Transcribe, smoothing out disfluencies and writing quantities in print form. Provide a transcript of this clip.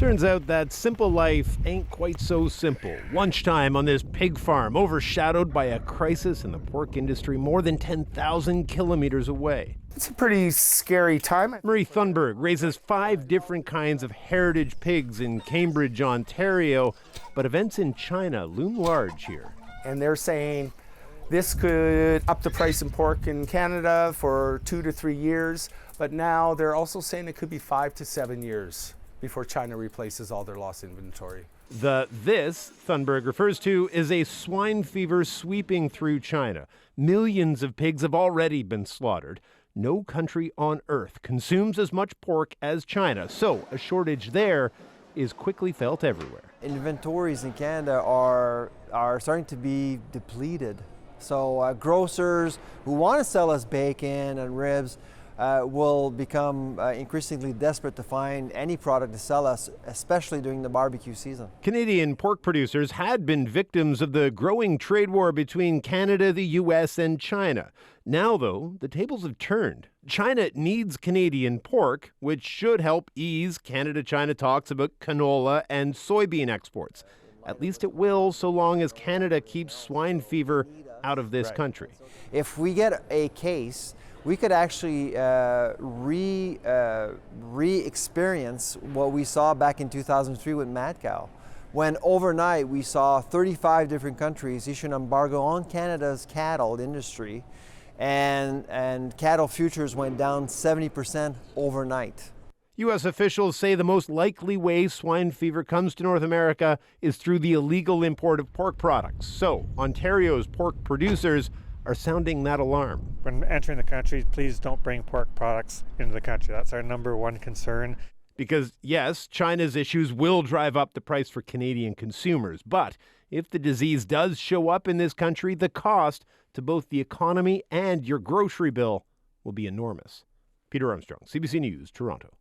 Turns out that simple life ain't quite so simple. Lunchtime on this pig farm, overshadowed by a crisis in the pork industry more than 10,000 kilometers away. It's a pretty scary time. Marie Thunberg raises 5 different kinds of heritage pigs in Cambridge, Ontario, but events in China loom large here. And they're saying this could up the price in pork in Canada for 2 to 3 years, but now they're also saying it could be 5 to 7 years before China replaces all their lost inventory. This Thunberg refers to is a swine fever sweeping through China. Millions of pigs have already been slaughtered. No country on earth consumes as much pork as China, so a shortage there is quickly felt everywhere. Inventories in Canada are starting to be depleted. So grocers who want to sell us bacon and ribs will become increasingly desperate to find any product to sell us, especially during the barbecue season. Canadian pork producers had been victims of the growing trade war between Canada, the U.S., and China. Now, though, the tables have turned. China needs Canadian pork, which should help ease Canada-China talks about canola and soybean exports. At least it will, so long as Canada keeps swine fever out of this country. If we get a case, we could actually re-experience what we saw back in 2003 with mad cow, when overnight we saw 35 different countries issue an embargo on Canada's cattle industry, and cattle futures went down 70% overnight. U.S. officials say the most likely way swine fever comes to North America is through the illegal import of pork products. So Ontario's pork producers are sounding that alarm. When entering the country, please don't bring pork products into the country. That's our number one concern. Because, yes, China's issues will drive up the price for Canadian consumers. But if the disease does show up in this country, the cost to both the economy and your grocery bill will be enormous. Peter Armstrong, CBC News, Toronto.